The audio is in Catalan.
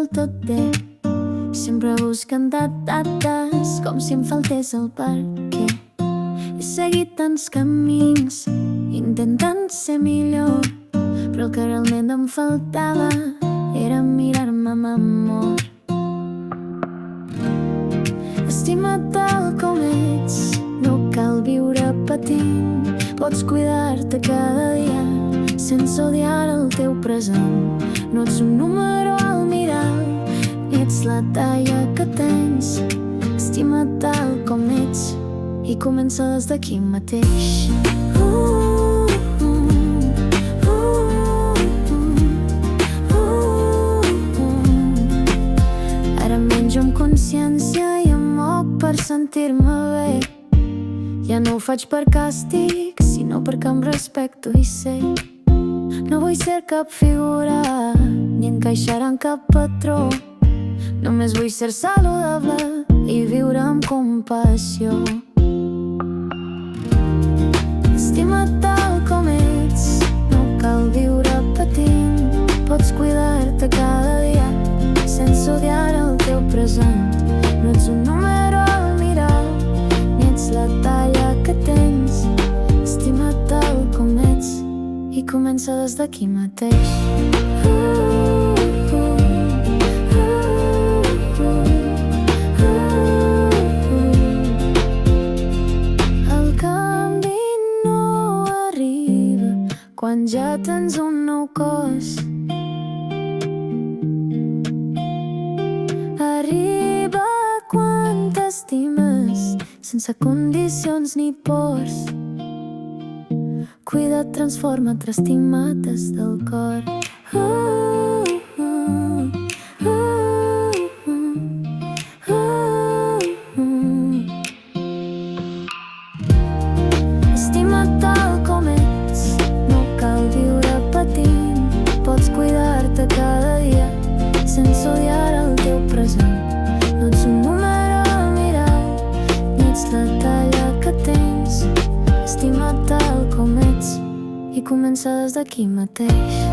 del tot bé. Sempre buscant dates, com si em faltés el perquè. He seguit tants camins, intentant ser millor, però el que realment em faltava era mirar-me amb amor. Estima't tal com ets, no cal viure patint. Pots cuidar-te cada dia sense odiar el teu present. No ets un número al mirar, ni ets la talla que tens. Estima't tal com ets i comença des d'aquí mateix. Ara menjo amb consciència i em moc per sentir-me bé. Ja no ho faig per càstig, sinó perquè em respecto i sé. No vull ser cap figura, ni encaixar en cap patró. Només vull ser saludable i viure amb compassió. Estima't tal com ets, no cal viure patint. Pots cuidar-te cada dia sense odiar el teu present. No ets un número al mirar, ni ets la talla que tens. Estima't tal com ets i comença des d'aquí mateix. El canvi no arriba quan ja tens un nou cos. Arriba quan t'estimes, sense condicions ni pors. Cuida't, transforma't, estima't des del cor. Estima't tal com ets, no cal viure patint. Pots cuidar-te cada dia sense odiar el teu present. No ets un número al mirar, ni ets la talla que tens. Estima't tal com ets i comença des d'aquí mateix.